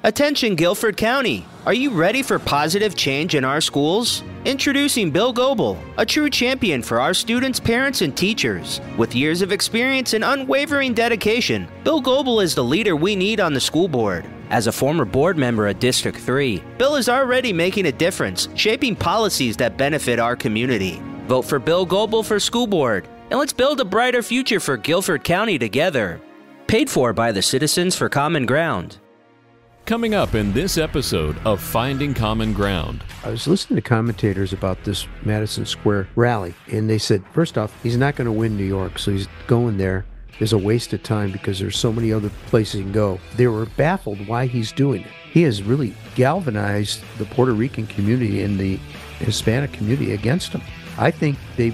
Attention Guilford County! Are you ready for positive change in our schools? Introducing Bill Goble, a true champion for our students, parents, and teachers. With years of experience and unwavering dedication, Bill Goble is the leader we need on the school board. As a former board member at District 3, Bill is already making a difference, shaping policies that benefit our community. Vote for Bill Goble for school board, and let's build a brighter future for Guilford County together. Paid for by the Citizens for Common Ground. Coming up in this episode of Finding Common Ground. I was listening to commentators about this Madison Square rally, and they said, first off, he's not going to win New York, so he's going there is a waste of time because there's so many other places he can go. They were baffled why he's doing it. He has really galvanized the Puerto Rican community and the Hispanic community against him. I think they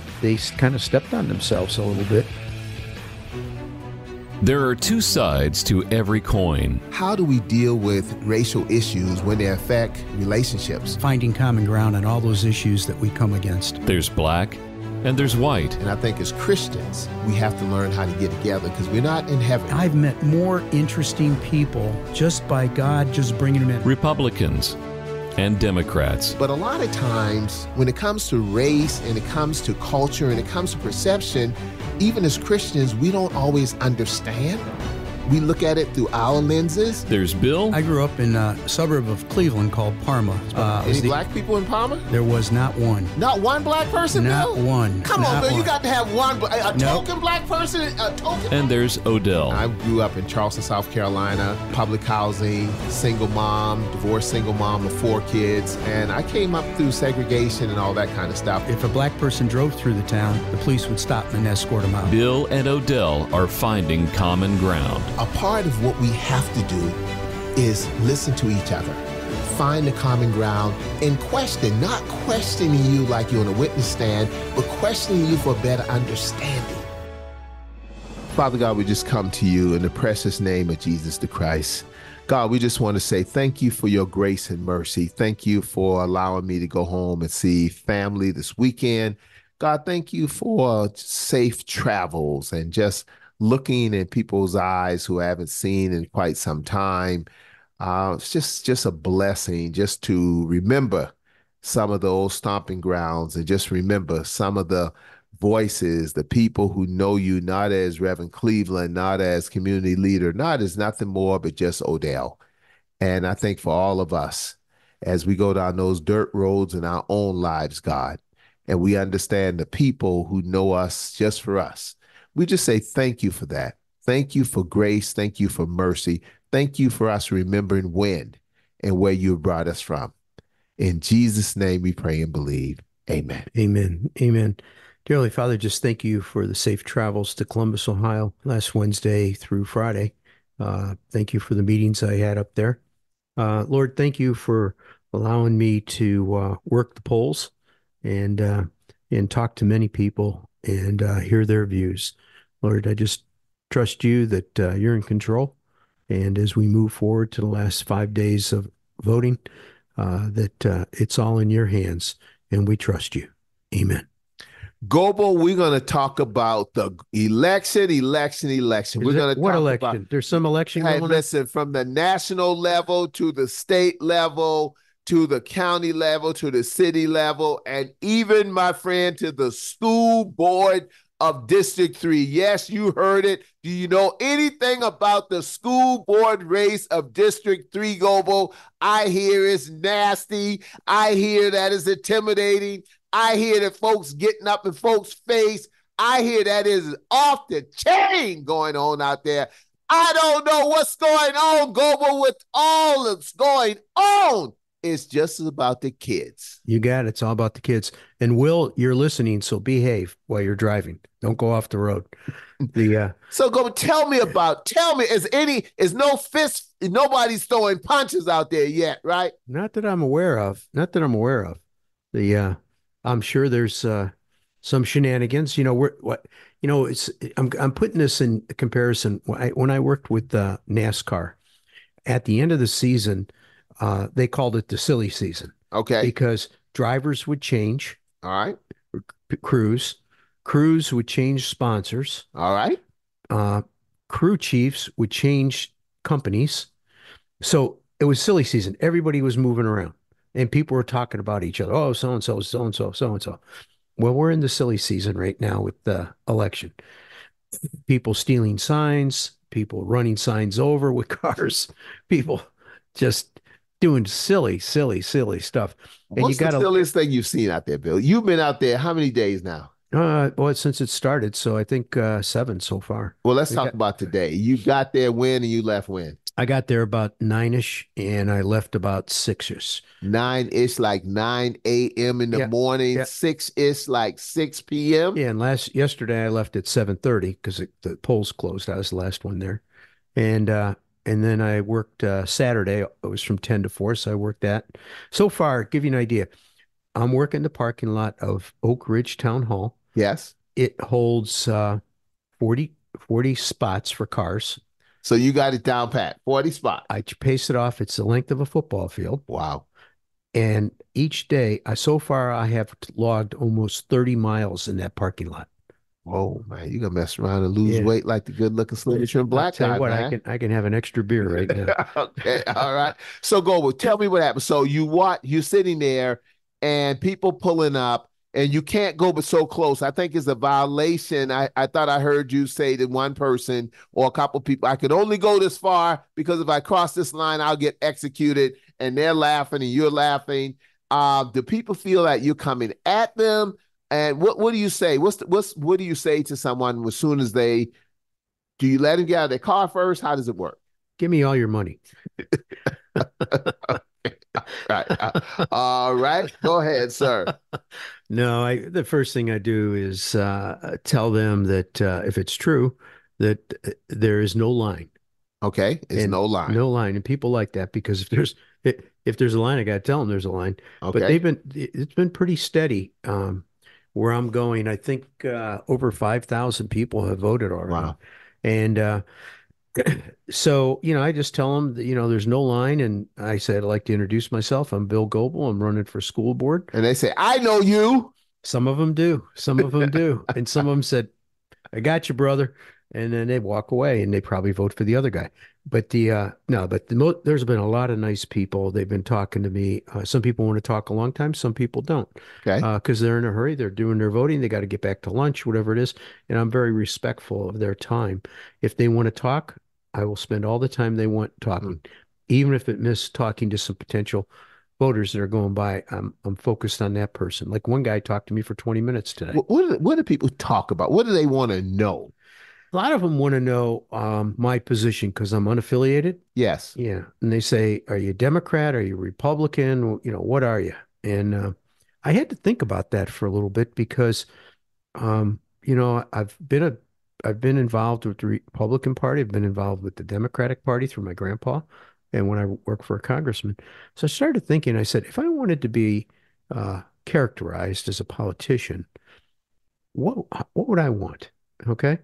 kind of stepped on themselves a little bit. There are two sides to every coin. How do we deal with racial issues when they affect relationships? Finding common ground on all those issues that we come against. There's black and there's white. And I think as Christians, we have to learn how to get together because we're not in heaven. I've met more interesting people just by God just bringing them in. Republicans and Democrats. But a lot of times, when it comes to race and it comes to culture and it comes to perception, even as Christians, we don't always understand. We look at it through our lenses. There's Bill. I grew up in a suburb of Cleveland called Parma. Any black people in Parma? There was not one. Not one black person, Not Bill? one. Come on, Not Bill. one. You got to have one. A Nope. token black person? A token? And there's Odell. I grew up in Charleston, South Carolina, public housing, single mom, divorced single mom of 4 kids. And I came up through segregation and all that kind of stuff. If a black person drove through the town, the police would stop them and escort them out. Bill and Odell are finding common ground. A part of what we have to do is listen to each other, find the common ground, and question, not questioning you like you're on a witness stand, but questioning you for a better understanding. Father God, we just come to you in the precious name of Jesus the Christ. God, we just want to say thank you for your grace and mercy. Thank you for allowing me to go home and see family this weekend. God, thank you for safe travels and just looking in people's eyes who I haven't seen in quite some time. It's just a blessing just to remember some of the old stomping grounds and just remember some of the voices, the people who know you not as Reverend Cleveland, not as community leader, not as nothing more but just Odell. And I think for all of us, as we go down those dirt roads in our own lives, God, and we understand the people who know us just for us, we just say thank you for that. Thank you for grace. Thank you for mercy. Thank you for us remembering when and where you brought us from. In Jesus' name we pray and believe. Amen. Amen. Amen. Dear Holy Father, just thank you for the safe travels to Columbus, Ohio, last Wednesday through Friday. Thank you for the meetings I had up there. Lord, thank you for allowing me to work the polls and talk to many people and hear their views. Lord, I just trust you that you're in control. And as we move forward to the last 5 days of voting, that it's all in your hands, and we trust you. Amen. Goble, we're going to talk about the election. We're going to what talk election? about, There's some election going on? listen, from the national level to the state level, to the county level, to the city level, and even, my friend, to the school board of District 3. Yes, you heard it. Do you know anything about the school board race of District 3, Goble? I hear it's nasty. I hear that it's intimidating. I hear that folks getting up in folks' face. I hear that is off the chain going on out there. I don't know what's going on, Goble, with all that's going on. It's just about the kids. You got it. It's all about the kids. And Will, you're listening, so behave while you're driving. Don't go off the road. So go tell me, is no fist, nobody's throwing punches out there yet, right? Not that I'm aware of. I'm sure there's some shenanigans. I'm putting this in comparison. When I worked with NASCAR, at the end of the season, they called it the silly season. Okay. Because drivers would change. All right. Crews would change sponsors. All right. Crew chiefs would change companies. So it was silly season. Everybody was moving around and people were talking about each other. Oh, so and so, so and so, so and so. Well, we're in the silly season right now with the election. People stealing signs, people running signs over with cars, people just doing silly, silly, silly stuff. And you What's the got to, silliest thing you've seen out there, Bill? You've been out there how many days now? well, since it started, so I think 7 so far. Well, let's We talk got, about today. You got there when and you left when? I got there about 9-ish and I left about 6-ish. 9-ish, like 9 a.m. in the Yeah, morning, yeah, 6-ish, like 6 p.m. yeah. And yesterday I left at 7:30 because the polls closed. I was the last one there. And and then I worked Saturday. It was from 10 to 4, so I worked that. So far, give you an idea. I'm working the parking lot of Oak Ridge Town Hall. Yes. It holds 40 spots for cars. So you got it down pat, 40 spots. I pace it off. It's the length of a football field. Wow. And each day, so far, I have logged almost 30 miles in that parking lot. Whoa, man, you gonna mess around and lose Yeah. weight like the good-looking slim trim I'll black tell you guy, what, man. I can have an extra beer right now. Okay, all right. So Goble, tell me what happened. So you're sitting there and people pulling up and you can't go but so close. I think it's a violation. I thought I heard you say to one person or a couple people, I could only go this far because if I cross this line, I'll get executed. And they're laughing and you're laughing. Do people feel that you're coming at them? And what do you say? What do you say to someone as soon as do you let them get out of their car first? How does it work? Give me all your money. Right. All right. Go ahead, sir. No, the first thing I do is tell them that if it's true, that there is no line. Okay. It's And no line. no line. And people like that because if there's a line, I got to tell them there's a line. But Okay. it's been pretty steady. Where I'm going, I think over 5,000 people have voted already. Wow. And so, I just tell them that, there's no line. And I said, I'd like to introduce myself. I'm Bill Goble. I'm running for school board. And they say, I know you. Some of them do. Some of them do. And some of them said, I got you, brother. And then they walk away and they probably vote for the other guy. But no, but there's been a lot of nice people. They've been talking to me. Some people want to talk a long time. Some people don't. Okay. Because they're in a hurry. They're doing their voting. They got to get back to lunch, whatever it is. And I'm very respectful of their time. If they want to talk, I will spend all the time they want talking, even if it means talking to some potential voters that are going by. I'm focused on that person. Like one guy talked to me for 20 minutes today. What do people talk about? What do they want to know? A lot of them want to know my position because I'm unaffiliated. Yes. Yeah. And they say, are you Democrat? Are you Republican? What are you? And I had to think about that for a little bit because, I've been involved with the Republican Party. I've been involved with the Democratic Party through my grandpa and when I worked for a congressman. So I started thinking, I said, if I wanted to be characterized as a politician, what would I want? Okay.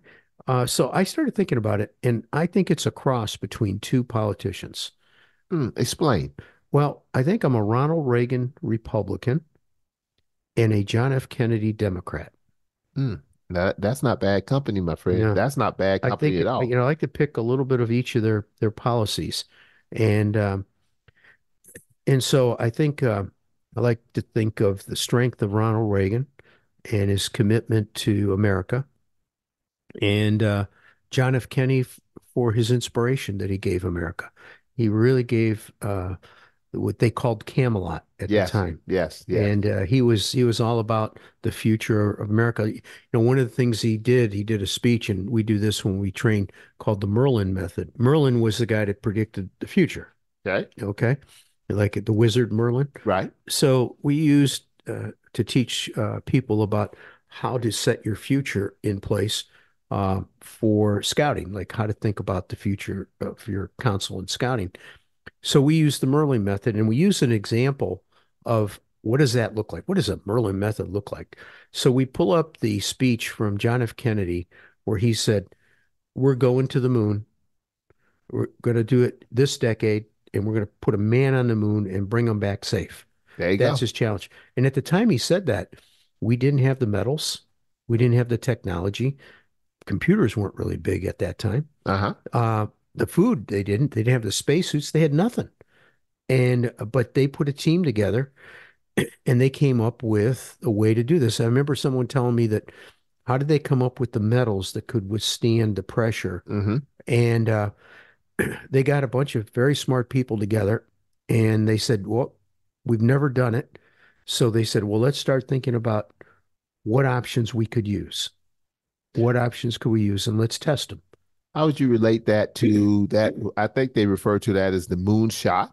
So I started thinking about it, and I think it's a cross between two politicians. Explain. Well, I think I'm a Ronald Reagan Republican and a John F. Kennedy Democrat. That's not bad company, my friend. Yeah. That's not bad I company think, at all. I like to pick a little bit of each of their policies. And so I think I like to think of the strength of Ronald Reagan and his commitment to America, and John F. Kennedy for his inspiration that he gave America. He really gave what they called Camelot at the time. Yes. And he was all about the future of America. One of the things he did a speech, and we do this when we train, called the Merlin method. Merlin was the guy that predicted the future. Okay. Okay. Like the wizard Merlin. Right. So we used to teach people about how to set your future in place for scouting, like how to think about the future of your council and scouting. So we use the Merlin method, and we use an example of what does that look like? What does a Merlin method look like? So we pull up the speech from John F. Kennedy where he said, we're going to the moon. We're going to do it this decade, and we're going to put a man on the moon and bring him back safe. There you go. That's his challenge. And at the time he said that, we didn't have the metals. We didn't have the technology. Computers weren't really big at that time. Uh-huh. The food, they didn't have the spacesuits. They had nothing. And but they put a team together and they came up with a way to do this. I remember someone telling me that how did they come up with the metals that could withstand the pressure? Mm-hmm. And they got a bunch of very smart people together and they said, well, we've never done it. So they said, well, let's start thinking about what options we could use. What options could we use? And let's test them. How would you relate that to that? I think they refer to that as the moonshot.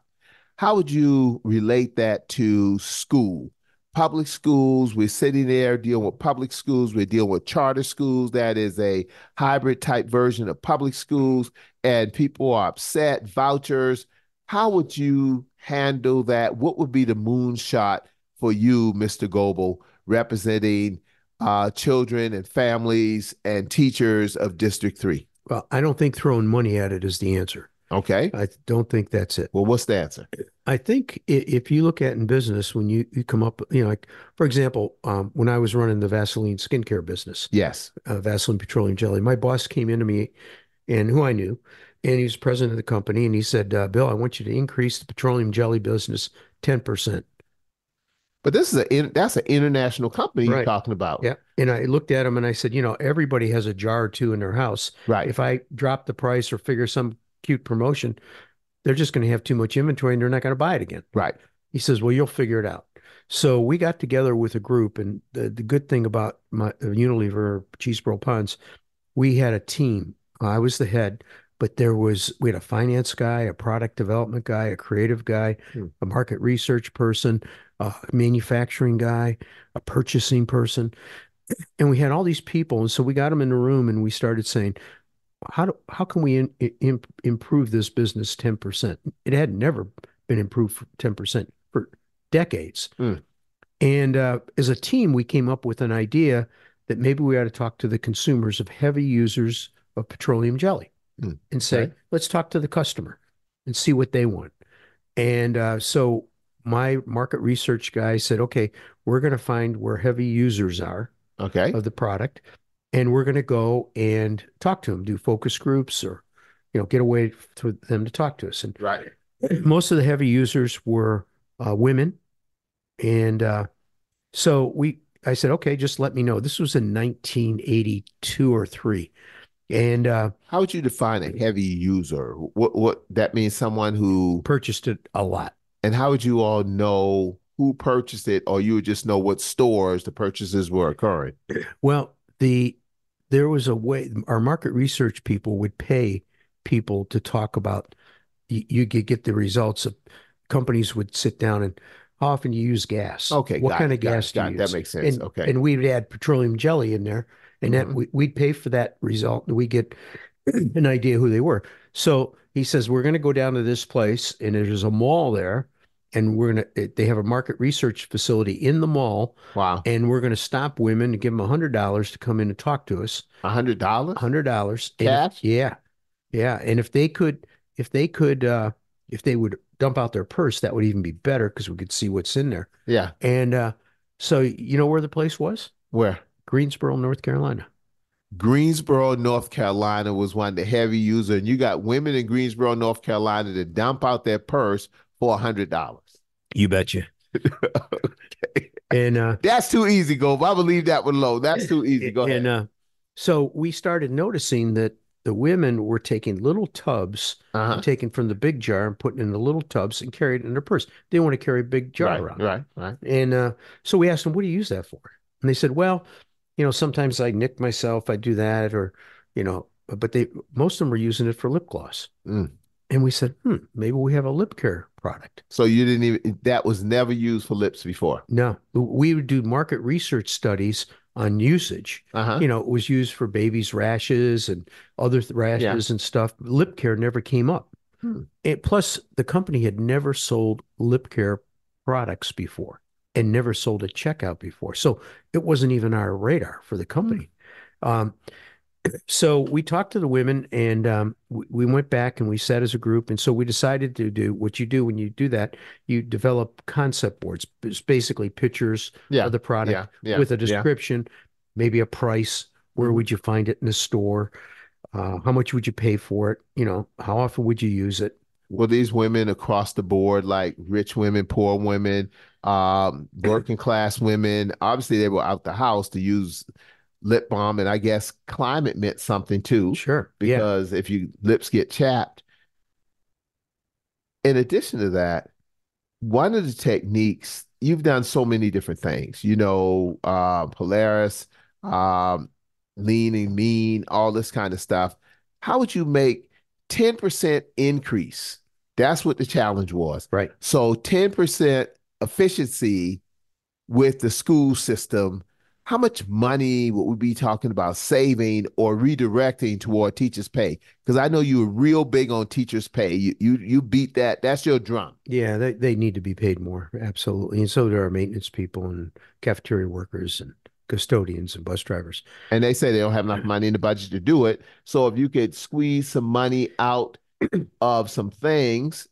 How would you relate that to school? Public schools, we're sitting there dealing with public schools, we're dealing with charter schools. That is a hybrid type version of public schools, and people are upset, vouchers. How would you handle that? What would be the moonshot for you, Mr. Goble, representing children and families and teachers of District 3? Well, I don't think throwing money at it is the answer. Okay. I don't think that's it. Well, what's the answer? I think if you look at in business, when you come up, like, for example, when I was running the Vaseline skincare business, Yes. Vaseline petroleum jelly, my boss came into me and who I knew, and he was president of the company, and he said, Bill, I want you to increase the petroleum jelly business 10%. But that's an international company you're Right. talking about. Yeah. And I looked at him and I said, everybody has a jar or two in their house. Right. If I drop the price or figure some cute promotion, they're just going to have too much inventory and they're not going to buy it again. Right. He says, well, you'll figure it out. So we got together with a group, and the good thing about my Unilever Cheeseboro Ponds, we had a team. I was the head, but we had a finance guy, a product development guy, a creative guy, a market research person, a manufacturing guy, a purchasing person. And we had all these people. And so we got them in the room and we started saying, how can we improve this business 10%? It had never been improved for 10% for decades. And as a team, we came up with an idea that maybe we ought to talk to the consumers of heavy users of petroleum jelly and say, Okay. let's talk to the customer and see what they want. And so my market research guy said, okay, we're going to find where heavy users are Okay. of the product, and we're going to go and talk to them, do focus groups or, get a way for them to talk to us. And Right. most of the heavy users were women. And so I said, okay, just let me know. This was in 1982 or three. And How would you define a heavy user? What that means? Someone who purchased it a lot. And how would you all know who purchased it, or you would just know what stores the purchases were occurring? Well, there was a way our market research people would pay people to talk about. You could get the results of companies would sit down and how often you use gas. Okay, What kind of gas do you use? That makes sense. And, Okay. and we'd add petroleum jelly in there, and that we'd pay for that result, and we get an idea who they were. So he says, we're going to go down to this place, and there's a mall there, and they have a market research facility in the mall. Wow. And we're going to stop women and give them $100 to come in and talk to us. $100? $100. Cash? Yeah. Yeah. And if they would dump out their purse, that would even be better because we could see what's in there. Yeah. And so you know where the place was? Where? Greensboro, North Carolina. Greensboro, North Carolina was one of the heavy users, and you got women in Greensboro, North Carolina to dump out their purse for $100. You betcha. Okay. And that's too easy, Goble. I believe that one low. That's too easy. Go ahead. And so we started noticing that the women were taking little tubs, taking from the big jar and putting in the little tubs and carried it in their purse. They didn't want to carry a big jar around. Right. And so we asked them, what do you use that for? And they said, well, sometimes I nick myself, I do that, or, but most of them were using it for lip gloss. And we said, maybe we have a lip care product. So that was never used for lips before? No, we would do market research studies on usage. It was used for babies' rashes and other rashes and stuff. Lip care never came up. And plus, the company had never sold lip care products before and never sold a checkout before. So it wasn't even our radar for the company. So we talked to the women and we went back and we sat as a group. And so we decided to do what you do when you do that. You develop concept boards. It's basically pictures of the product with a description, maybe a price. Where would you find it in the store? How much would you pay for it? How often would you use it? were these women across the board, like rich women, poor women, working class women? Obviously, they were out the house to use lip balm, and I guess climate meant something too, Sure. Yeah. because if your lips get chapped. In addition to that, one of the techniques, you've done so many different things, Polaris, um, lean and mean, all this kind of stuff. How would you make 10% increase? That's what the challenge was. Right. So 10% efficiency with the school system. How much money would we be talking about saving or redirecting toward teachers' pay? Because I know you were real big on teachers' pay. You beat that. That's your drum. Yeah, they need to be paid more. Absolutely. And so do our maintenance people and cafeteria workers and custodians and bus drivers. And they say they don't have enough money in the budget to do it. So if you could squeeze some money out of some things,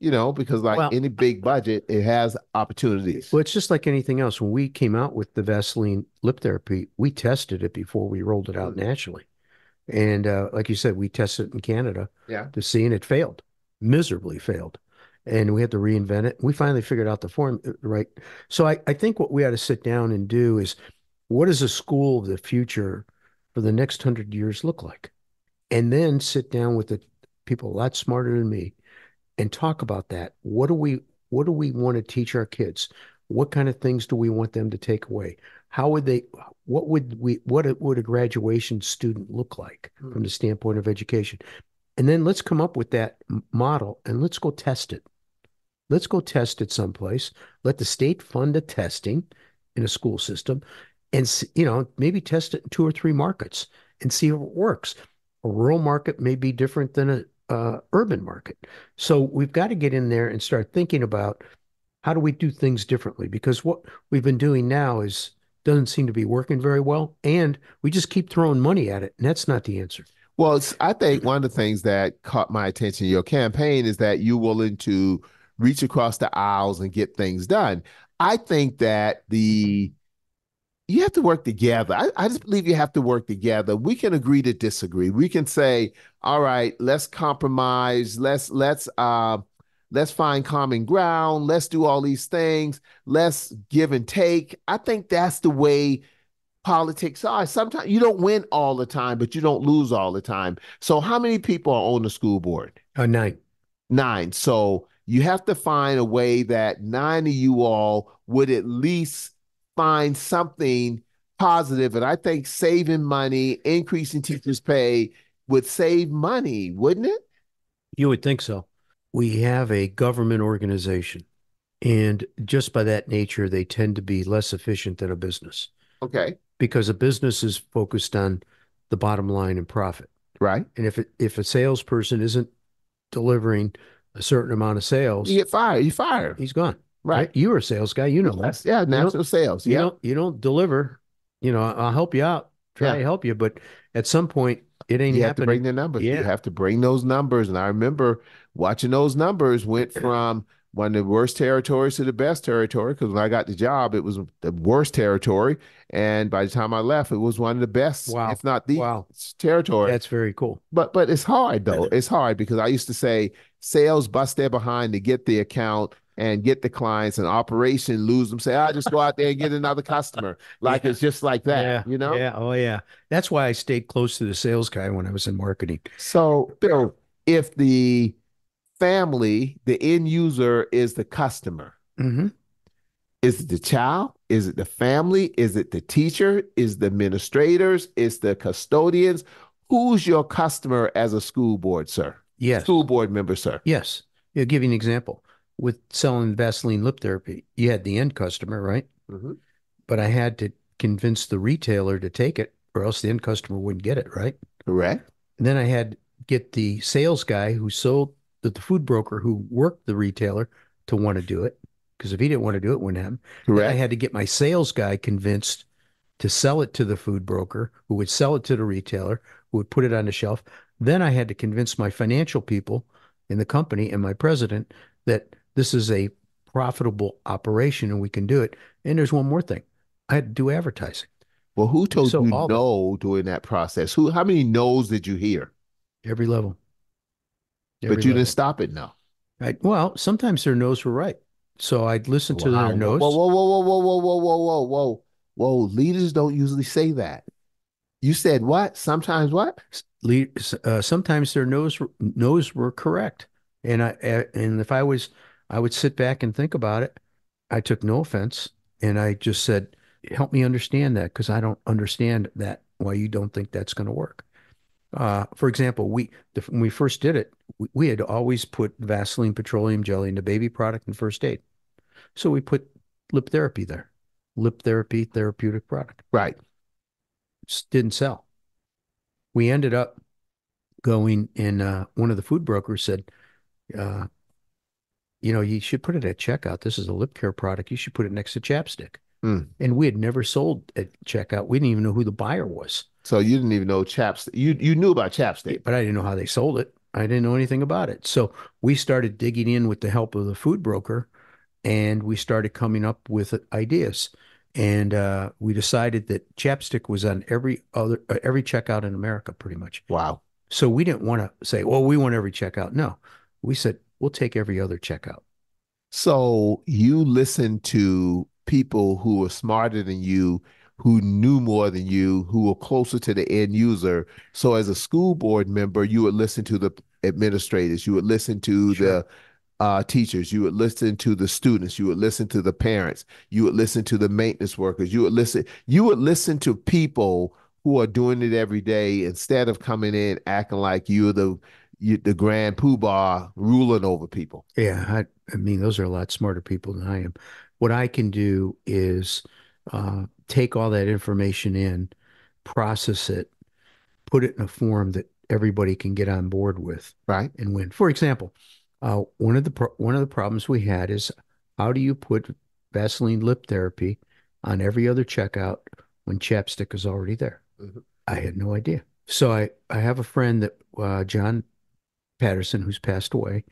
because like Well, any big budget, it has opportunities. Well, it's just like anything else. When we came out with the Vaseline lip therapy, we tested it before we rolled it out nationally. And like you said, we tested it in Canada Yeah. to see, and it failed, miserably failed. And we had to reinvent it. We finally figured out the form right. So I think what we ought to sit down and do is, what does a school of the future for the next 100 years look like? And then sit down with the people a lot smarter than me and talk about that. What do we want to teach our kids? What kind of things do we want them to take away? What would a graduation student look like from the standpoint of education? And then let's come up with that model and let's go test it. Let's go test it someplace. Let the state fund the testing in a school system and, maybe test it in 2 or 3 markets and see if it works. A rural market may be different than a urban market. So we've got to get in there and start thinking about how do we do things differently? Because what we've been doing now doesn't seem to be working very well, and we just keep throwing money at it, and that's not the answer. Well, I think one of the things that caught my attention in your campaign is that you're willing to reach across the aisles and get things done. I think that you have to work together. I just believe you have to work together. We can agree to disagree. We can say, all right, let's compromise. Let's find common ground. Let's do all these things. Let's give and take. I think that's the way politics are. Sometimes you don't win all the time, but you don't lose all the time. So how many people are on the school board? 9. 9. So you have to find a way that 9 of you all would at least find something positive. And I think saving money, increasing teachers' pay would save money, wouldn't it? You would think so. We have a government organization, and just by that nature, they tend to be less efficient than a business. Okay. Because a business is focused on the bottom line and profit. Right. And if a salesperson isn't delivering a certain amount of sales, you get fired. You fire. He's gone. Right. You were a sales guy, that. Yeah, national sales. Yeah. You don't deliver. I'll help you out, try to help you, but at some point it ain't You have happening. to bring the numbers. Yeah. You have to bring those numbers. And I remember watching those numbers went from one of the worst territories to the best territory, because when I got the job, it was the worst territory. And by the time I left, it was one of the best, if not the territory. That's very cool. But it's hard, though. It's hard because I used to say sales bust their behind to get the account and get the clients, and operation lose them. Say, I just go out there and get another customer. It's just like that, Yeah. Oh, yeah. That's why I stayed close to the sales guy when I was in marketing. So, Bill, if the family, the end user is the customer, is it the child? Is it the family? Is it the teacher? Is the administrators? Is the custodians? Who's your customer as a school board, sir? Yes. School board member, sir. Yes. I'll give you an example. With selling Vaseline lip therapy, you had the end customer, right? But I had to convince the retailer to take it, or else the end customer wouldn't get it, right? Correct. And then I had to get the sales guy who sold the food broker who worked the retailer to want to do it, because if he didn't want to do it, it wouldn't happen. Correct. Then I had to get my sales guy convinced to sell it to the food broker, who would sell it to the retailer, who would put it on the shelf. Then I had to convince my financial people in the company and my president that this is a profitable operation and we can do it. And there's one more thing. I had to do advertising. Well, who told you no during that process? How many no's did you hear? Every level. But you didn't stop it, no. Well, sometimes their no's were right. So I'd listen to Wow. their Whoa, whoa, no's. whoa, whoa, whoa, whoa, whoa, whoa, whoa, whoa. Whoa. Leaders don't usually say that. You said what? Sometimes what? Sometimes their no's were correct. And if I would sit back and think about it. I took no offense, and I just said, "Help me understand that because I don't understand that why you don't think that's going to work." For example, when we first did it, we had always put Vaseline petroleum jelly in the baby product and first aid. So we put lip therapy there. Lip therapy, therapeutic product. Right. Just didn't sell. We ended up going and one of the food brokers said, uh, you should put it at checkout. This is a lip care product. You should put it next to chapstick. Mm. And we had never sold at checkout. We didn't even know who the buyer was. So you didn't even know chapstick. You knew about chapstick. But I didn't know how they sold it. I didn't know anything about it. So we started digging in with the help of the food broker, and we started coming up with ideas. And we decided that chapstick was on every checkout in America, pretty much. Wow. So we didn't want to say, well, we want every checkout. No, we said we'll take every other checkout. So you listened to people who were smarter than you, who knew more than you, who were closer to the end user. So as a school board member, you would listen to the administrators, you would listen to Sure. the teachers, you would listen to the students, you would listen to the parents, you would listen to the maintenance workers, you would listen to people who are doing it every day instead of coming in acting like the grand poobah ruling over people. Yeah, I mean, those are a lot smarter people than I am. What I can do is take all that information in, process it, put it in a form that everybody can get on board with Right. and win. For example, one of the problems we had is how do you put Vaseline lip therapy on every other checkout when chapstick is already there? Mhm. I had no idea. So I have a friend that John Patterson, who's passed away,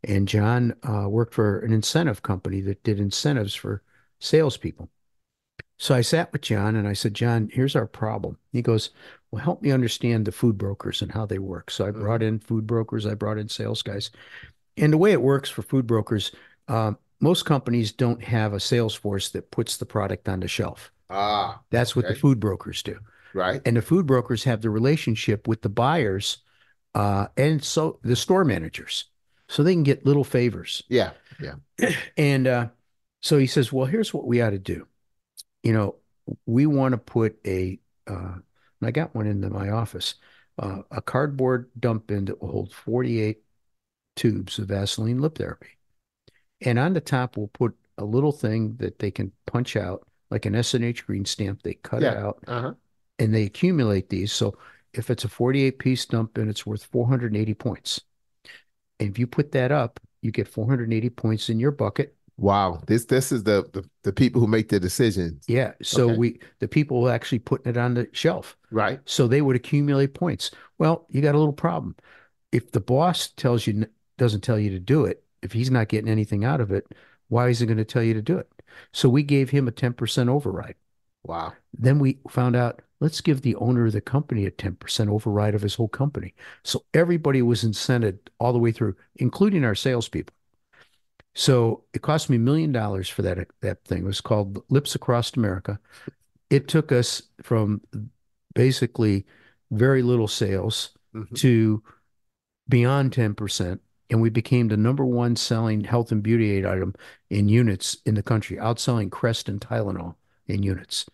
and John worked for an incentive company that did incentives for salespeople. So I sat with John and I said, John, here's our problem. He goes, well, help me understand the food brokers and how they work. So I brought Mhm. in food brokers, I brought in sales guys. And the way it works for food brokers, most companies don't have a sales force that puts the product on the shelf. Ah, That's what the okay. food brokers do. Right. And the food brokers have the relationship with the buyers and so the store managers. So they can get little favors. Yeah. Yeah. And so he says, well, here's what we ought to do. You know, we want to put and I got one into my office, a cardboard dump bin that will hold 48 tubes of Vaseline lip therapy. And on the top, we'll put a little thing that they can punch out, like an S&H green stamp. They cut it Yeah. out Uh-huh. and they accumulate these. So if it's a 48 piece dump bin, it's worth 480 points. And if you put that up, you get 480 points in your bucket. Wow. This is the people who make the decisions. Yeah. So Okay. the people were actually putting it on the shelf. Right. So they would accumulate points. Well, you got a little problem. If the boss doesn't tell you to do it, if he's not getting anything out of it, why is he going to tell you to do it? So we gave him a 10% override. Wow. Then we found out, let's give the owner of the company a 10% override of his whole company. So everybody was incented all the way through, including our salespeople. So it cost me $1 million for that thing. It was called Lips Across America. It took us from basically very little sales Mhm. to beyond 10%. And we became the number one selling health and beauty aid item in units in the country, outselling Crest and Tylenol in units.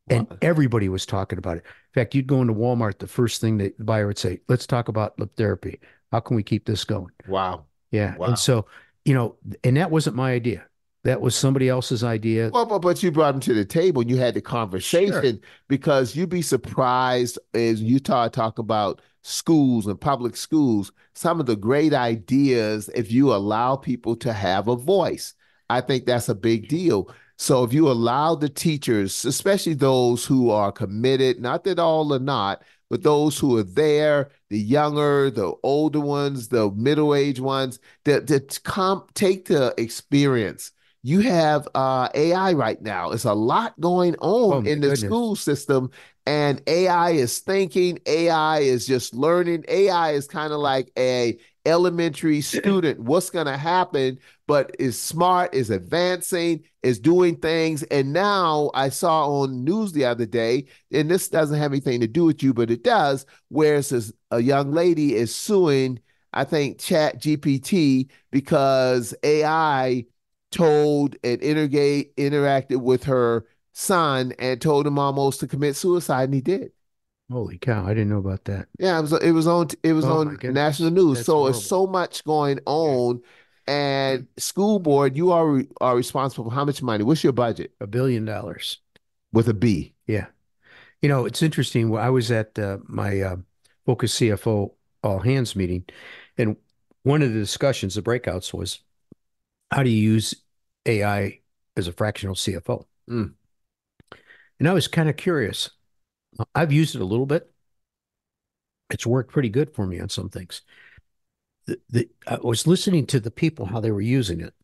And Wow. everybody was talking about it. In fact, you'd go into Walmart, the first thing the buyer would say, let's talk about lip therapy. How can we keep this going? Wow. Yeah. And Wow. so, and that wasn't my idea. That was somebody else's idea. Well, but you brought them to the table and you had the Sure. conversation because you'd be surprised as you talk about schools and public schools, some of the great ideas if you allow people to have a voice. I think that's a big deal. So if you allow the teachers, especially those who are committed, not that all are not, but those who are there, the younger, the older ones, the middle-aged ones, that come take the experience You have AI right now. It's a lot going Oh on my in the goodness. school system, and AI is thinking, AI is just learning. AI is kind of like a elementary student. What's going to happen? But is smart, is advancing, is doing things. And now I saw on news the other day, and this doesn't have anything to do with you, but it does, where it says a young lady is suing, I think, Chat GPT because AI told and interacted with her son and told him almost to commit suicide, and he did. Holy cow, I didn't know about that. Yeah, it was Oh my on national goodness. news. That's So it's horrible. so much going Yeah. on, and school board, you are responsible for how much money? What's your budget $1 billion. with a B? Yeah. It's interesting. I was at my Focus CFO all hands meeting, and one of the discussions, the breakouts, was how do you use AI as a fractional CFO? Mm, And I was kind of curious. I've used it a little bit. It's worked pretty good for me on some things. I was listening to the people, how they were using it,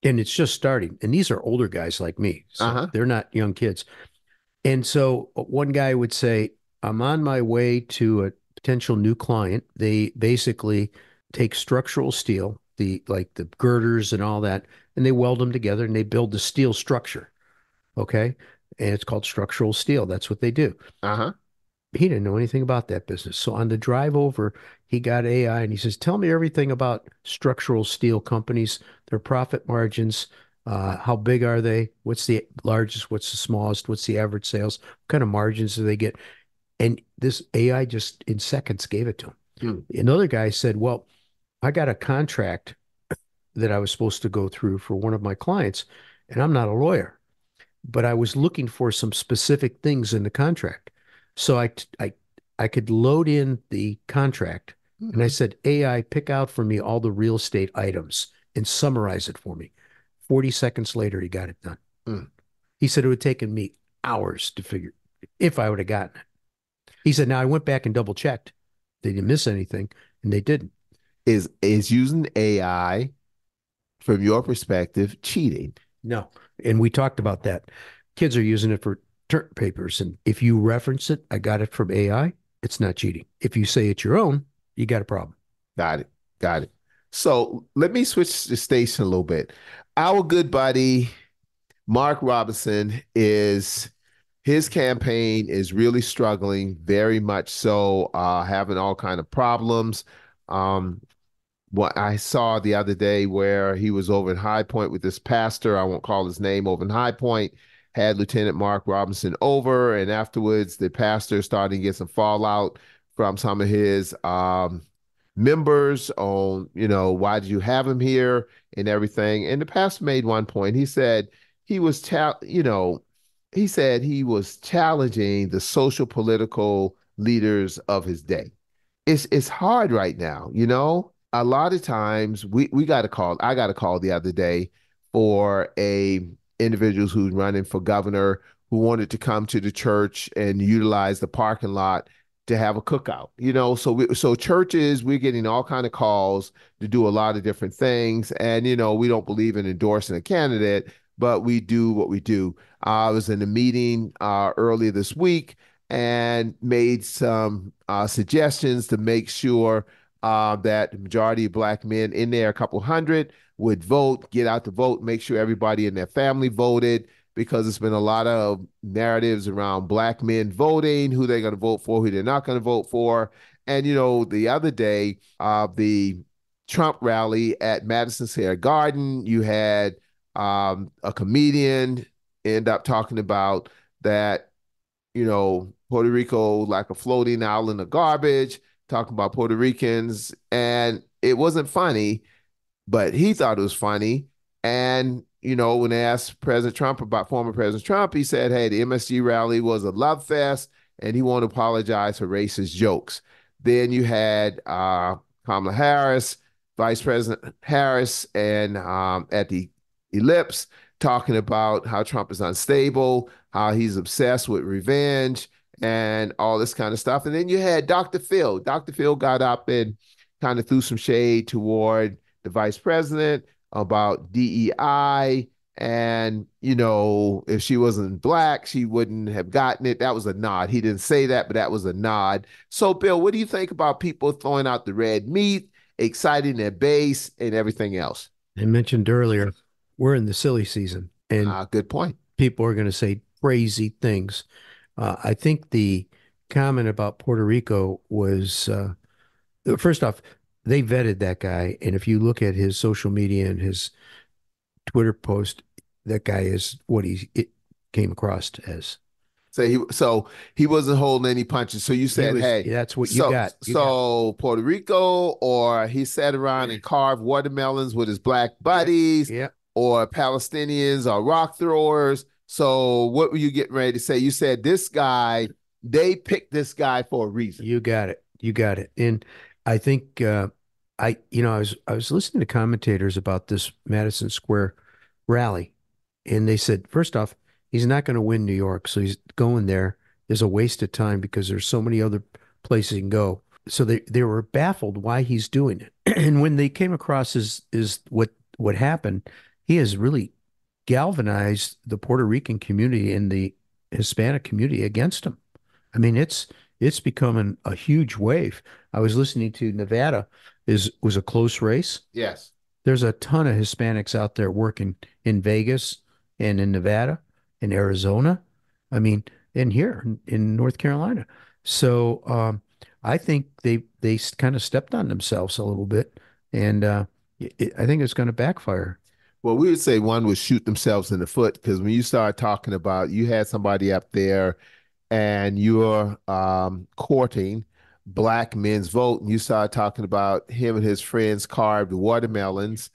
and it's just starting. And these are older guys like me, so uh-huh. they're not young kids. And so one guy would say, I'm on my way to a potential new client. They basically take structural steel, the girders and all that, and they weld them together and they build the steel structure. Okay. And it's called structural steel. That's what they do. Uh-huh. He didn't know anything about that business. So on the drive over, he got AI and he says, tell me everything about structural steel companies, their profit margins, how big are they? What's the largest? What's the smallest? What's the average sales? What kind of margins do they get? And this AI just in seconds gave it to him. Mm. Another guy said, well, I got a contract that I was supposed to go through for one of my clients, and I'm not a lawyer, but I was looking for some specific things in the contract. So I could load in the contract and I Mhm. said, AI, pick out for me all the real estate items and summarize it for me. 40 seconds later, he got it done. Mm. He said it would have taken me hours to figure if I would have gotten it. He said, now I went back and double checked. They didn't miss anything and they didn't. Is using AI from your perspective cheating? No. And we talked about that. Kids are using it for term papers. And if you reference it, I got it from AI, it's not cheating. If you say it's your own, you got a problem. Got it. Got it. So let me switch the station a little bit. Our good buddy Mark Robinson is his campaign is really struggling, very much so, having all kind of problems. Um, what I saw the other day where he was over in High Point with this pastor, I won't call his name, over in High Point, had Lieutenant Mark Robinson over, and afterwards the pastor started to get some fallout from some of his members on, why did you have him here and everything. And the pastor made one point. He said he was, he said he was challenging the social political leaders of his day. It's hard right now, A lot of times we got a call. I got a call the other day for a individual who's running for governor who wanted to come to the church and utilize the parking lot to have a cookout. So churches, we're getting all kind of calls to do a lot of different things, and we don't believe in endorsing a candidate, but we do what we do. I was in a meeting earlier this week and made some suggestions to make sure that the majority of Black men in there, a couple hundred, would vote, get out the vote, make sure everybody in their family voted, because it's been a lot of narratives around Black men voting, who they're going to vote for, who they're not going to vote for. And, the other day, the Trump rally at Madison Square Garden, you had a comedian end up talking about that Puerto Rico like a floating island of garbage, talking about Puerto Ricans. And it wasn't funny, but he thought it was funny. And, when they asked President Trump about former President Trump, he said, hey, the MSG rally was a love fest and he won't apologize for racist jokes. Then you had Kamala Harris, Vice President Harris, and at the ellipse, talking about how Trump is unstable, how he's obsessed with revenge, and all this kind of stuff. And then you had Dr. Phil. Dr. Phil got up and kind of threw some shade toward the vice president, about DEI. And, if she wasn't black, she wouldn't have gotten it. That was a nod. He didn't say that, but that was a nod. So, Bill, what do you think about people throwing out the red meat, exciting their base, and everything else? I mentioned earlier, we're in the silly season, and Good point. people are going to say crazy things. I think the comment about Puerto Rico was first off, they vetted that guy, and if you look at his social media and his Twitter post, that guy is what it came across as. So he wasn't holding any punches. So you said, hey, That's what you so got. so Puerto Rico, or he sat around and carved watermelons with his black buddies, Yeah, or Palestinians or rock throwers. So what were you getting ready to say? You said this guy, they picked this guy for a reason. you got it. You got it. And I think I was listening to commentators about this Madison Square rally, and they said, first off, he's not going to win New York, so he's going there is a waste of time because there's so many other places he can go. So they were baffled why he's doing it. And when they came across is what happened, he has really galvanized the Puerto Rican community and the Hispanic community against him. I mean, it's becoming a huge wave. I was listening to Nevada was a close race. Yes. There's a ton of Hispanics out there working in Vegas and in Nevada, in Arizona. I mean, and here in North Carolina. So I think they kind of stepped on themselves a little bit, and I think it's going to backfire. Well, we would say one would shoot themselves in the foot, because when you start talking about, you had somebody up there and you're courting black men's vote, and you start talking about him and his friends carved watermelons,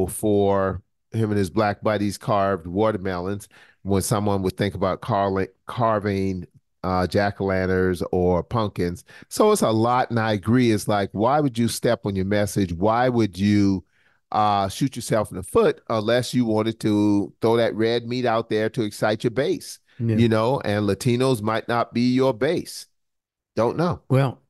for him and his black buddies carved watermelons, when someone would think about carving jack-o'-lanterns or pumpkins. So it's a lot, and I agree. It's like, why would you step on your message? Why would you shoot yourself in the foot unless you wanted to throw that red meat out there to excite your base? Yeah. And Latinos might not be your base. Don't know. Well,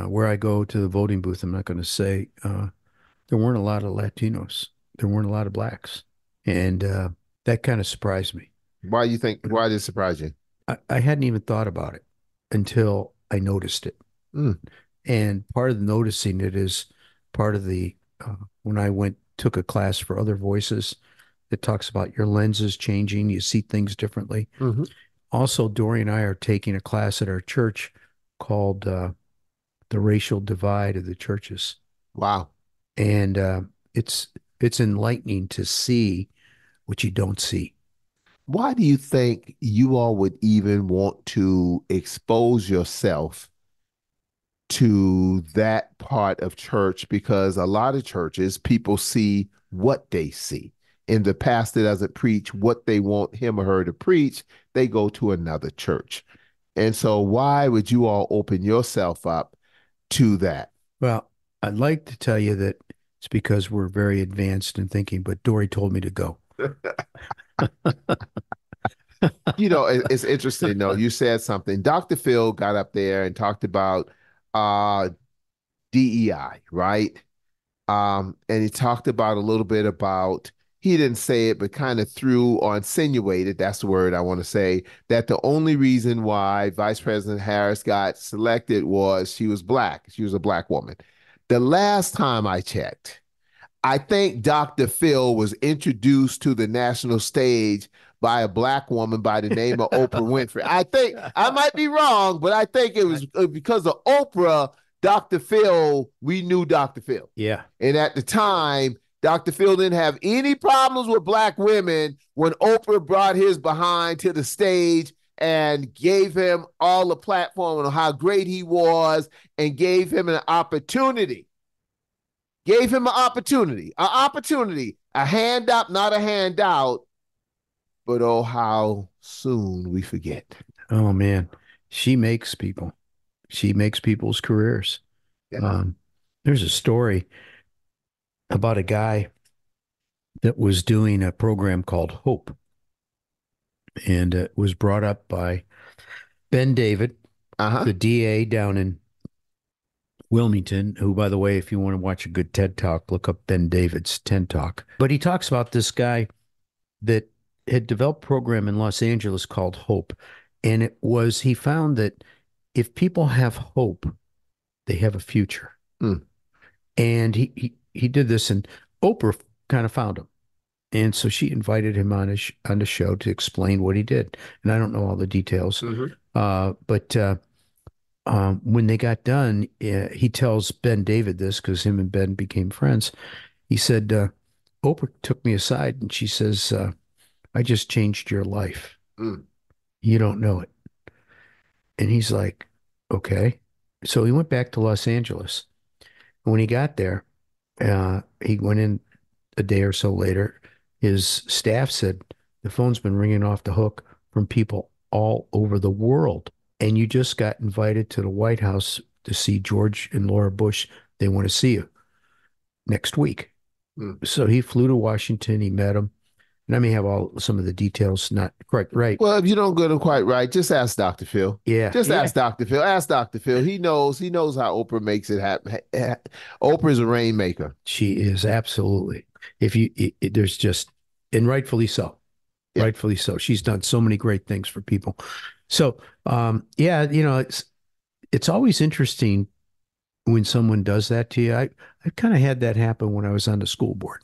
where I go to the voting booth, I'm not going to say there weren't a lot of Latinos. There weren't a lot of blacks. And that kind of surprised me. Why did it surprise you? I hadn't even thought about it until I noticed it. Mm. And part of the noticing it is part of the, when I took a class for other voices that talks about your lenses changing, you see things differently. Mm-hmm. Also, Dory and I are taking a class at our church called The Racial Divide of the Churches. Wow. And it's enlightening to see what you don't see. Why do you think you all would even want to expose yourself to that part of church? Because a lot of churches, people see what they see. And the pastor doesn't preach what they want him or her to preach. They go to another church. And so why would you all open yourself up to that? Well, I'd like to tell you that it's because we're very advanced in thinking, but Dory told me to go. It's interesting, though. You said something. Dr. Phil got up there and talked about DEI, right? And he talked about a little bit about, he didn't say it, but kind of threw or insinuated, that's the word I want to say, that the only reason why Vice President Harris got selected was she was black. She was a black woman. The last time I checked, I think Dr. Phil was introduced to the national stage by a black woman by the name of Oprah Winfrey. I think, I might be wrong, but I think it was because of Oprah, Dr. Phil, we knew Dr. Phil. Yeah. And at the time, Dr. Phil didn't have any problems with black women when Oprah brought his behind to the stage and gave him all the platform on how great he was and gave him an opportunity. A hand up, not a handout. But oh, how soon we forget. Oh, man. She makes people's careers. Yeah. There's a story about a guy that was doing a program called Hope. And it was brought up by Ben David, the DA down in Wilmington, who, by the way, if you want to watch a good TED Talk, look up Ben David's TED Talk. But he talks about this guy that had developed a program in Los Angeles called Hope. And he found that if people have hope, they have a future. Mm. And he did this, and Oprah kind of found him. And so she invited him on the show to explain what he did. And I don't know all the details. But when they got done, he tells Ben David this because him and Ben became friends. He said, Oprah took me aside and she says, I just changed your life. Mm. You don't know it. And he's like, okay. So he went back to Los Angeles. And when he got there, he went in a day or so later. His staff said, the phone's been ringing off the hook from people all over the world. And you just got invited to the White House to see George and Laura Bush. They want to see you next week. Mm. So he flew to Washington. He met him. And I may have some of the details not quite right. Well, if you don't get them quite right, just ask Dr. Phil. Yeah. Just ask Dr. Phil. Ask Dr. Phil. He knows how Oprah makes it happen. Oprah is a rainmaker. She is, absolutely. There's just, and rightfully so. Yeah. Rightfully so. She's done so many great things for people. So, it's always interesting when someone does that to you. I kind of had that happen when I was on the school board.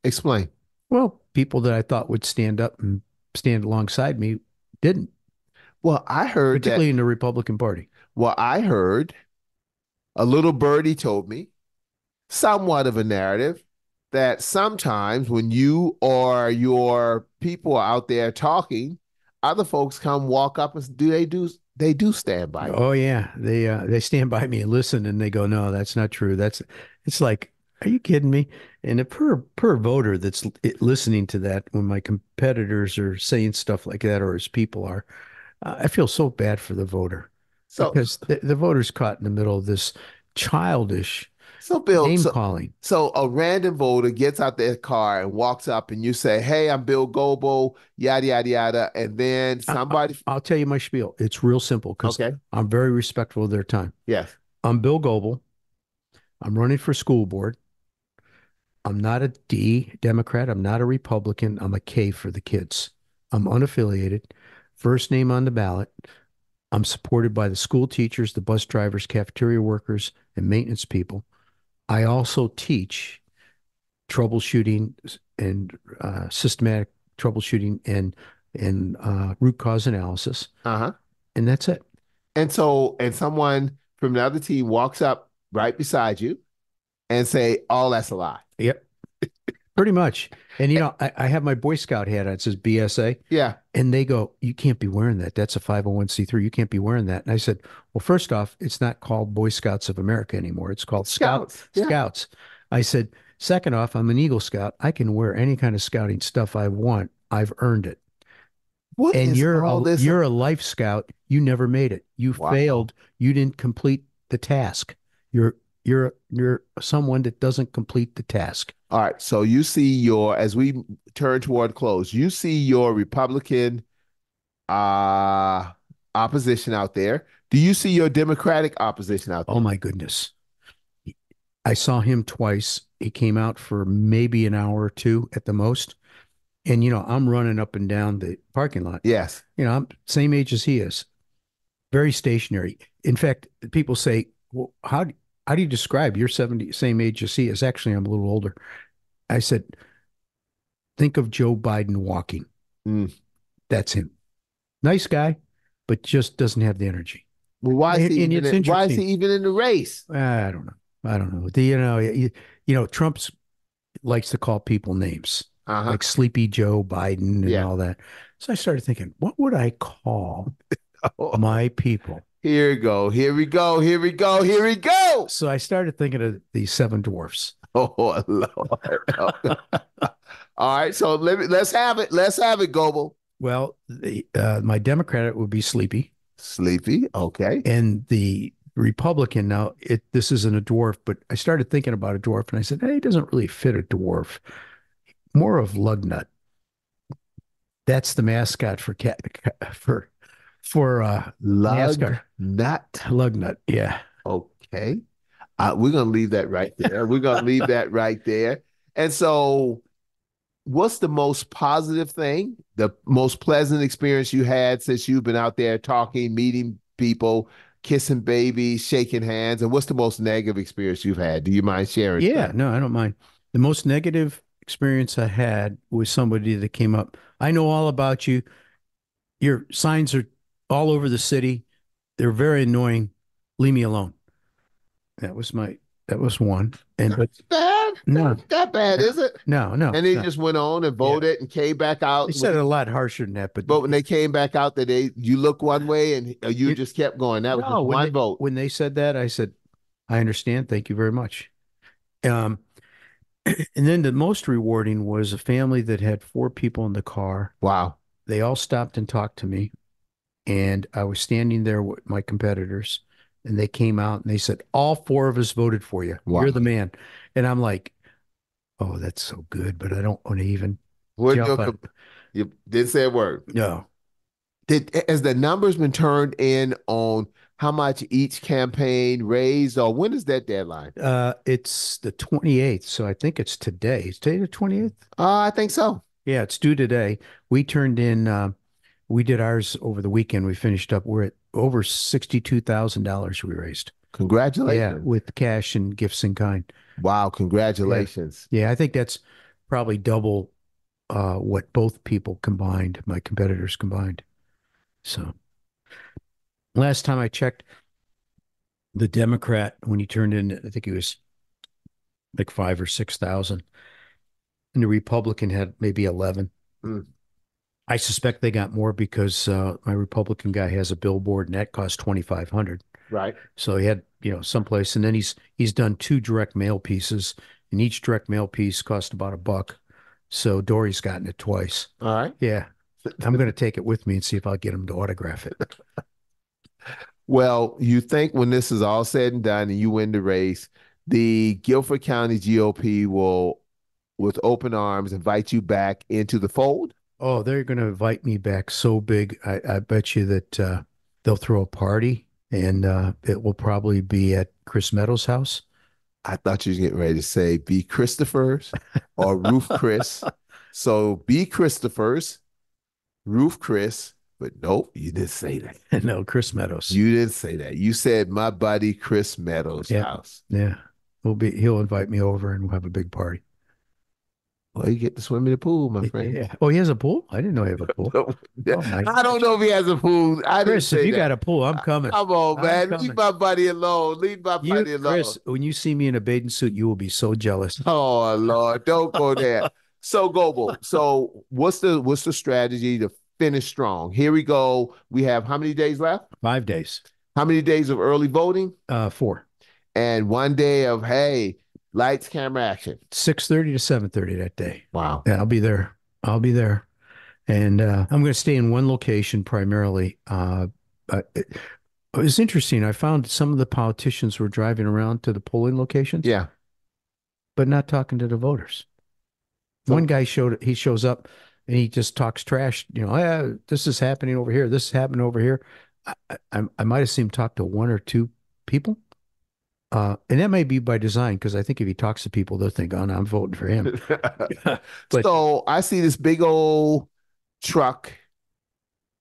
Explain. Well, people that I thought would stand up and stand alongside me didn't. Well, I heard particularly in the Republican Party. Well, I heard a little birdie told me somewhat of a narrative that sometimes when you or your people are out there talking, other folks come walk up and they do stand by you. Oh yeah, they stand by me and listen, and they go, no, that's not true. It's like, are you kidding me? And per voter that's listening to that, when my competitors are saying stuff like that, or as people are, I feel so bad for the voter, because the voter's caught in the middle of this childish name calling. So a random voter gets out their car and walks up, and you say, "Hey, I'm Bill Goble," yada yada yada, and then somebody. I'll tell you my spiel. It's real simple because I'm very respectful of their time. Yes, I'm Bill Goble. I'm running for school board. I'm not a D Democrat. I'm not a Republican. I'm a K for the kids. I'm unaffiliated. First name on the ballot. I'm supported by the school teachers, the bus drivers, cafeteria workers, and maintenance people. I also teach troubleshooting and systematic troubleshooting and root cause analysis. Uh-huh. And that's it. And someone from the other team walks up right beside you and say, "Oh, that's a lie." Yep. Pretty much. And, I have my Boy Scout hat on. It says BSA. Yeah. And they go, you can't be wearing that. That's a 501c3. You can't be wearing that. And I said, well, first off, it's not called Boy Scouts of America anymore. It's called Scouts. Yeah. Scouts. I said, second off, I'm an Eagle Scout. I can wear any kind of scouting stuff I want. I've earned it. And you're a life scout. You never made it. You failed. You didn't complete the task. You're someone that doesn't complete the task. All right. So you see as we turn toward close, you see your Republican opposition out there. Do you see your Democratic opposition out there? Oh my goodness. I saw him twice. He came out for maybe an hour or two at the most. And, I'm running up and down the parking lot. Yes. I'm same age as he is. Very stationary. In fact, people say, well, how do you describe you're same age as he is? Actually, I'm a little older. I said, think of Joe Biden walking. Mm. That's him. Nice guy, but just doesn't have the energy. Well, why is he even in the race? I don't know. Trump likes to call people names, like Sleepy Joe Biden and all that. So I started thinking, what would I call my people? Here we go. So I started thinking of the Seven Dwarfs. Oh, Lord. All right. So let's have it. Let's have it, Goble. Well, my Democrat would be Sleepy. Sleepy. Okay. And the Republican, now this isn't a dwarf, but I started thinking about a dwarf and I said, hey, it doesn't really fit a dwarf. More of Lugnut. That's the mascot for NASCAR. Lugnut. Lugnut. Yeah. Okay. We're going to leave that right there. We're going to leave that right there. And so, what's the most positive thing, the most pleasant experience you had since you've been out there talking, meeting people, kissing babies, shaking hands? And what's the most negative experience you've had? Do you mind sharing Yeah, that? no, I don't mind. The most negative experience I had was somebody that came up. I know all about you. Your signs are all over the city. They're very annoying. Leave me alone. That was one. And but Bad? no, That bad, is it? no, And they no. just went on and Yeah. voted and came back They out. said it a lot harsher than that, but But when they came back out, that you look one way and you it, just kept going. That was no, just one vote. when they said that, I said, I understand. Thank you very much. Um, and then the most rewarding was a family that had four people in the car. Wow. They all stopped and talked to me, and I was standing there with my competitors, and they came out and they said, all four of us voted for you. You're the Wow. man. And I'm like, oh, that's so good, but I don't want to even What jump on. you didn't say a word. No, Has the numbers been turned in on how much each campaign raised, or when is that deadline? it's the 28th, so I think it's today. Is today the 28th? I think so. Yeah, it's due today. We turned in, we did ours over the weekend. We finished up. We're at over $62,000 we raised. Yeah, Congratulations. with cash and gifts in kind. Wow, Yeah. congratulations. Yeah, I think that's probably double what both people combined, my competitors combined. So last time I checked, the Democrat, when he turned in, I think he was like 5 or 6,000, and the Republican had maybe 11. Mm, I suspect they got more because my Republican guy has a billboard and that cost 2,500. right. So he had, someplace, and then he's done two direct mail pieces, and each direct mail piece cost about $1. So Dory's gotten it twice. All right. Yeah, I'm going to take it with me and see if I'll get him to autograph it. Well, you think when this is all said and done and you win the race, the Guilford County GOP will, with open arms, invite you back into the fold? Oh, they're going to invite me back so big. I bet you that they'll throw a party, and it will probably be at Chris Meadows' house. I thought you were getting ready to say be Christopher's or Roof Chris. So be Christopher's, Roof Chris, but nope, you didn't say that. No, Chris Meadows. You didn't say that. You said my buddy Chris Meadows' Yeah, house. yeah. He'll invite me over, and we'll have a big party. Well, you get to swim in the pool, my friend. Yeah. Oh, he has a pool? I didn't know he had a pool. Oh, I don't know if he has a pool. I didn't Chris, if say you that. got a pool, I'm coming. Come on, I'm man. coming. Leave my buddy alone. Leave my buddy alone. Chris, when you see me in a bathing suit, you will be so jealous. Oh Lord, don't go there. So Goble, so what's the strategy to finish strong? Here we go. We have how many days left? 5 days. How many days of early voting? 4. And one day of hey, lights, camera, action. 6:30 to 7:30 that day. Wow. Yeah, I'll be there. I'll be there. And I'm going to stay in one location primarily. It was interesting. I found some of the politicians were driving around to the polling locations, Yeah. but not talking to the voters. So, One guy he shows up and he just talks trash. This is happening over here. This is happening over here. I might have seen him talk to one or two people. And that may be by design, because I think if he talks to people, they'll think, oh, no, I'm voting for him. But so I see this big old truck,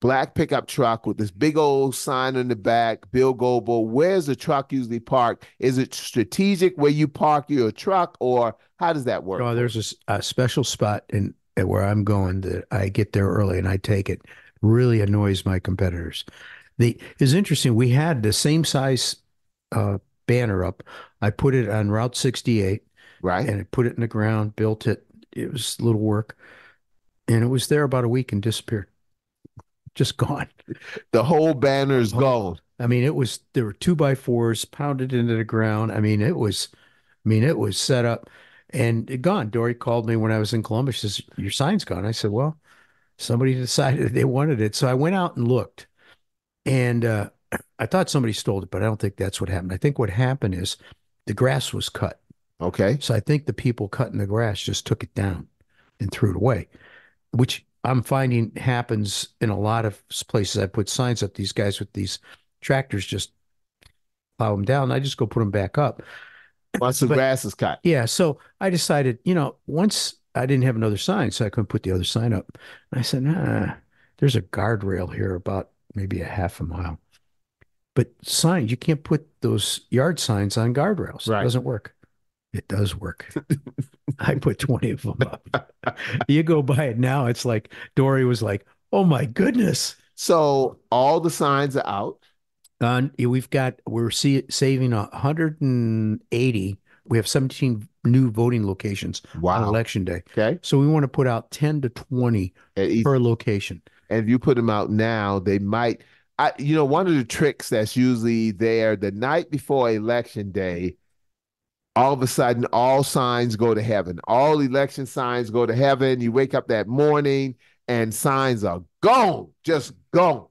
black pickup truck with this big old sign on the back, Bill Goble. Where's the truck usually parked? Is it strategic where you park your truck, or how does that work? there's a special spot where I'm going that I get there early and I take it. Really annoys my competitors. It's interesting. We had the same size banner up. I put it on Route 68, Right. and I put it in the ground, built it. It was a little work, and it was there about a week and disappeared. Just gone. The whole banner's gone. I mean, there were 2x4s pounded into the ground. I mean, it was set up and gone. Dory called me when I was in Columbus. She says, your sign's gone. I said, well, somebody decided they wanted it. So I went out and looked, and I thought somebody stole it, but I don't think that's what happened. I think what happened is the grass was cut. Okay. So I think the people cutting the grass just took it down and threw it away, which I'm finding happens in a lot of places. I put signs up. These guys with these tractors just plow them down. I just go put them back up. Once the But grass is cut. yeah, so I decided, once I didn't have another sign, so I couldn't put the other sign up. And I said, nah, there's a guardrail here about maybe a half a mile. But signs, you can't put those yard signs on guardrails. It Right. doesn't work. It does work. I put 20 of them up. You go by it now, it's like Dory was like, oh my goodness. So all the signs are out. We're saving 180. We have 17 new voting locations on Wow. election day. Okay. So we want to put out 10 to 20 And each, per location. and if you put them out now, they might. One of the tricks that's usually there the night before election day, all of a sudden, all signs go to heaven. All election signs go to heaven. You wake up that morning and signs are gone, just gone.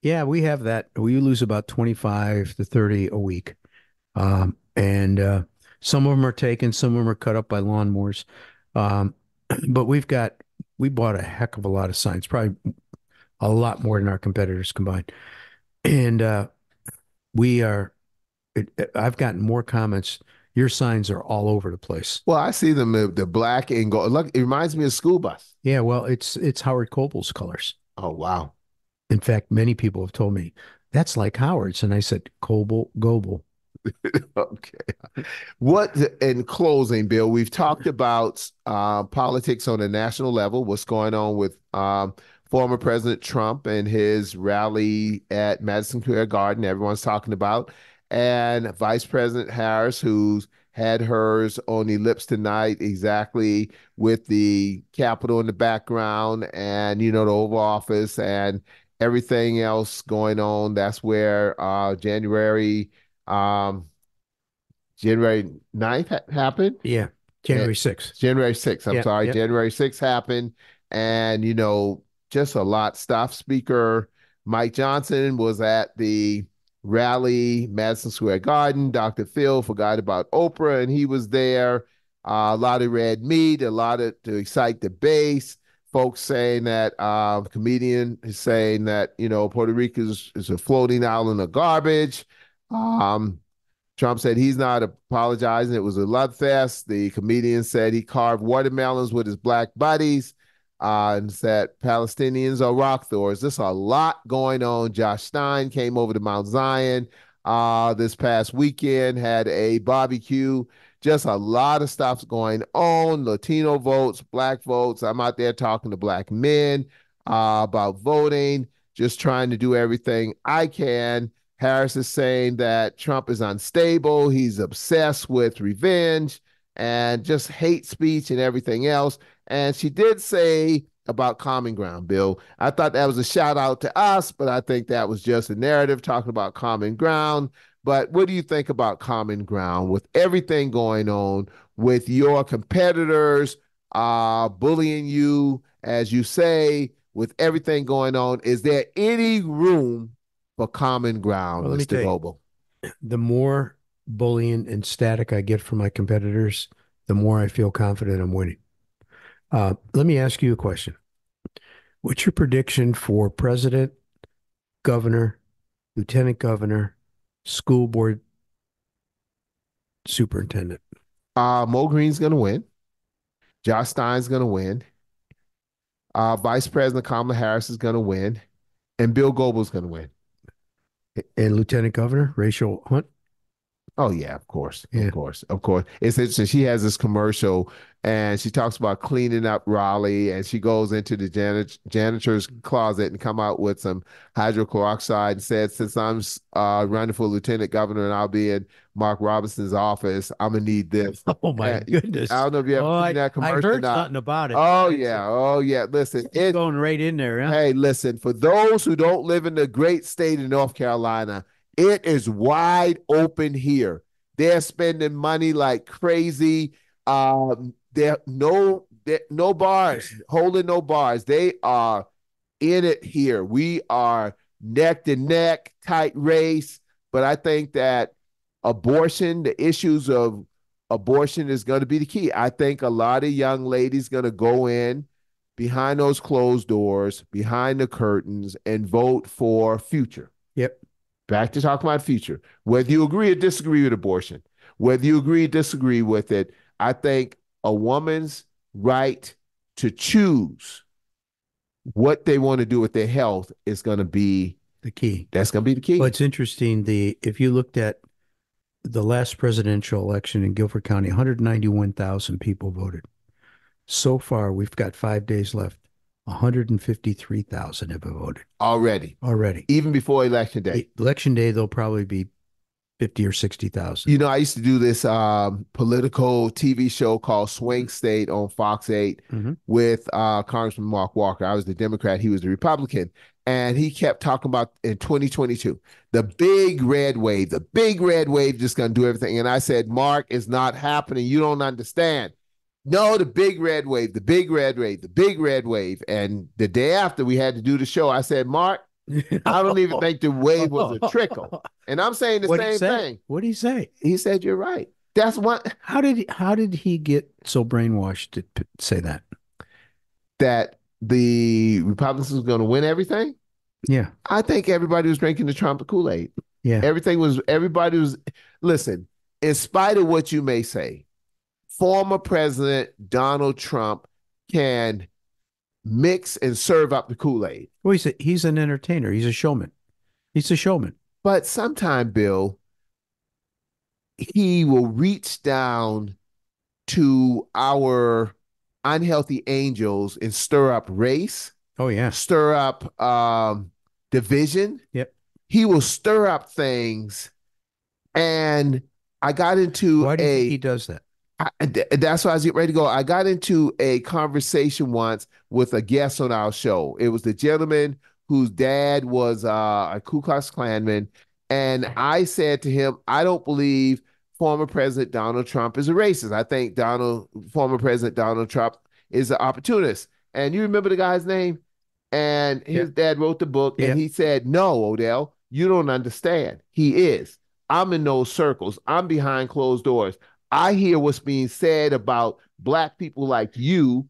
Yeah, we have that. We lose about 25 to 30 a week. And some of them are taken, some of them are cut up by lawnmowers. Um, but we bought a heck of a lot of signs, probably a lot more than our competitors combined. And I've gotten more comments. Your signs are all over the place. Well, I see them, the black and gold. Look, it reminds me of school bus. Yeah, well, it's Howard Coble's colors. Oh, wow. In fact, many people have told me that's like Howard's, and I said Goble. Okay. What in closing, Bill? We've talked about politics on a national level. What's going on with former President Trump and his rally at Madison Square Garden? Everyone's talking about, and Vice President Harris, who's had hers on the lips tonight, exactly with the Capitol in the background, and the Oval Office and everything else going on. That's where um, January 9th happened. Yeah, January 6th. January 6th. I'm Yeah, sorry. yeah. January 6th happened. And, just a lot stuff. Speaker Mike Johnson was at the rally, Madison Square Garden. Dr. Phil forgot about Oprah, and he was there. A lot of red meat, a lot of to excite the base. Folks saying that comedian is saying that, Puerto Rico is a floating island of garbage. Um, Trump said he's not apologizing. It was a love fest. The comedian said he carved watermelons with his black buddies and said Palestinians are rock throws. There's a lot going on. Josh Stein came over to Mount Zion this past weekend, had a barbecue. Just a lot of stuff's going on. Latino votes, black votes. I'm out there talking to black men about voting, just trying to do everything I can. Harris is saying that Trump is unstable. He's obsessed with revenge and just hate speech and everything else. And she did say about common ground, Bill. I thought that was a shout out to us, but I think that was just a narrative talking about common ground. But what do you think about common ground with everything going on with your competitors bullying you, as you say, with everything going on? Is there any room for common ground, Well, let me Mr. tell Goble? the more bullying and static I get from my competitors, the more I feel confident I'm winning. Let me ask you a question. What's your prediction for president, governor, lieutenant governor, school board superintendent? Mo Green's going to win. Josh Stein's going to win. Vice President Kamala Harris is going to win. And Bill Goble's going to win. And lieutenant governor, Rachel Hunt? Oh, yeah, of course. Yeah. Of course. Of course. It's interesting. She has this commercial and she talks about cleaning up Raleigh, and she goes into the janitor's closet and come out with some hydrochloroxide and said, since I'm running for lieutenant governor and I'll be in Mark Robinson's office, I'm going to need this. Oh, my goodness. I don't know if you ever seen that commercial. I heard something about it. Oh, yeah. Oh, yeah. Listen. It's going right in there. Huh? Hey, listen, for those who don't live in the great state of North Carolina, it is wide open here. They're spending money like crazy. There no bars, holding no bars. They are in it here. We are neck to neck, tight race. But I think that the issues of abortion is going to be the key. I think a lot of young ladies going to go in behind those closed doors, behind the curtains, and vote for future. Yep. Back to talking about future. Whether you agree or disagree with abortion, Whether you agree or disagree with it, I think a woman's right to choose what they want to do with their health is going to be The key. that's going to be the key. Well, it's interesting. If you looked at the last presidential election in Guilford County, 191,000 people voted. So far, we've got 5 days left. 153,000 have voted already. Even before election day. Election day, there'll probably be 50 or 60,000. You know, I used to do this political TV show called Swing State on Fox 8 with Congressman Mark Walker. I was the Democrat, he was the Republican. And he kept talking about in 2022, the big red wave just going to do everything. And I said, Mark, it's not happening. You don't understand. No, the big red wave, the big red wave, the big red wave. And the day after we had to do the show, I said, Mark, I don't even think the wave was a trickle. And I'm saying the same thing. What did he say? He said, you're right. That's what. How did he get so brainwashed to say that? That the Republicans was going to win everything? Yeah. I think everybody was drinking the Trump Kool-Aid. Yeah. Everybody was, listen, in spite of what you may say, former President Donald Trump can mix and serve up the Kool-Aid. Well, he's an entertainer. He's a showman. But sometime, Bill, he will reach down to our unhealthy angels and stir up race. Oh, yeah. Stir up division. Yep. He will stir up things. And I got into Why do you think he does that? That's why I was getting ready to go. I got into a conversation once with a guest on our show. It was the gentleman whose dad was a Ku Klux Klanman. And I said to him, I don't believe former President Donald Trump is a racist. I think former President Donald Trump is an opportunist. And you remember the guy's name? And his dad wrote the book, and he said, no, Odell, you don't understand. He is. I'm in those circles. I'm behind closed doors. I hear what's being said about Black people like you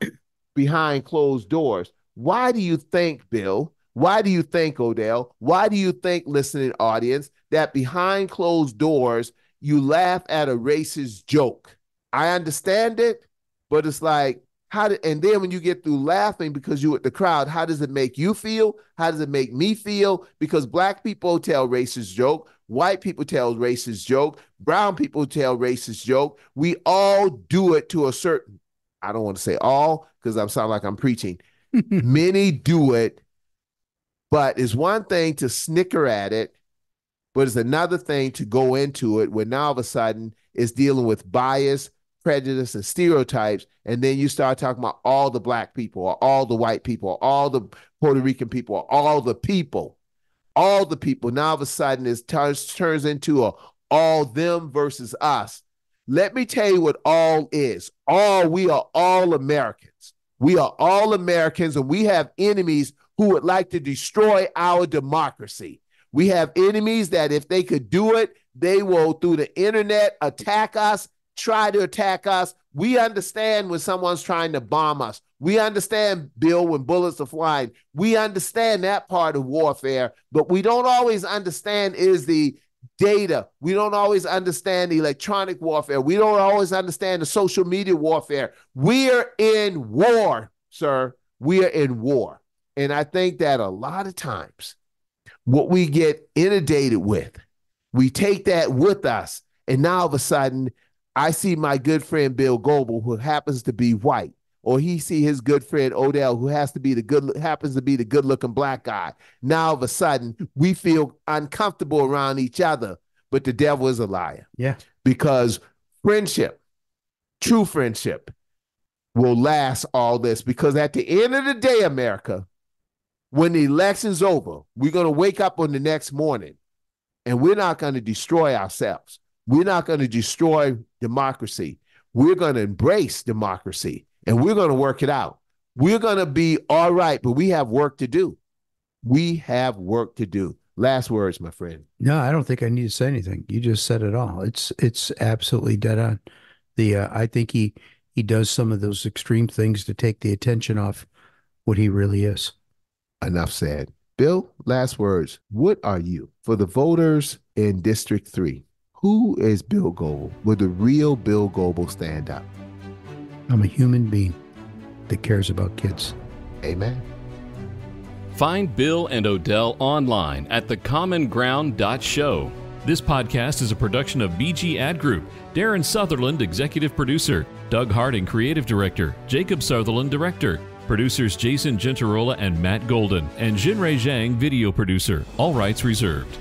behind closed doors. Why do you think, Bill? Why do you think, Odell? Why do you think, listening audience, that behind closed doors, you laugh at a racist joke? I understand it, but it's like, and then when you get through laughing because you're with the crowd, how does it make you feel? How does it make me feel? Because Black people tell racist joke, white people tell racist joke, brown people tell racist joke. We all do it to a certain, I don't want to say all because I sound like I'm preaching. Many do it, but it's one thing to snicker at it, but it's another thing to go into it where now all of a sudden it's dealing with bias, prejudice, and stereotypes, and then you start talking about all the Black people or all the white people or all the Puerto Rican people or all the people. Now all of a sudden it turns into a all them versus us. Let me tell you what all is. We are all Americans. We are all Americans, and we have enemies who would like to destroy our democracy. We have enemies that if they could do it, they will, through the internet, attack us, try to attack us. We understand when someone's trying to bomb us. We understand, Bill, when bullets are flying. We understand that part of warfare, but we don't always understand is the data. We don't always understand the electronic warfare. We don't always understand the social media warfare. We're in war, sir. We are in war. And I think that a lot of times what we get inundated with, we take that with us, and now all of a sudden I see my good friend Bill Goble, who happens to be white, or he see his good friend Odell, who happens to be the good-looking Black guy. Now all of a sudden we feel uncomfortable around each other, but the devil is a liar. Yeah. Because friendship, true friendship, will last all this. Because at the end of the day, America, when the election's over, we're going to wake up on the next morning, and we're not going to destroy ourselves. We're not going to destroy democracy. We're going to embrace democracy, and we're going to work it out. We're going to be all right, but we have work to do. We have work to do. Last words, my friend. No, I don't think I need to say anything. You just said it all. It's absolutely dead on. I think he does some of those extreme things to take the attention off what he really is. Enough said. Bill, last words. What are you? For the voters in District 3, Who is Bill Goble? Will the real Bill Goble stand up? I'm a human being that cares about kids. Amen. Find Bill and Odell online at thecommonground.show. This podcast is a production of BG Ad Group. Darren Sutherland, executive producer. Doug Harding, creative director. Jacob Sutherland, director. Producers Jason Gentarola and Matt Golden. And Jinrei Zhang, video producer. All rights reserved.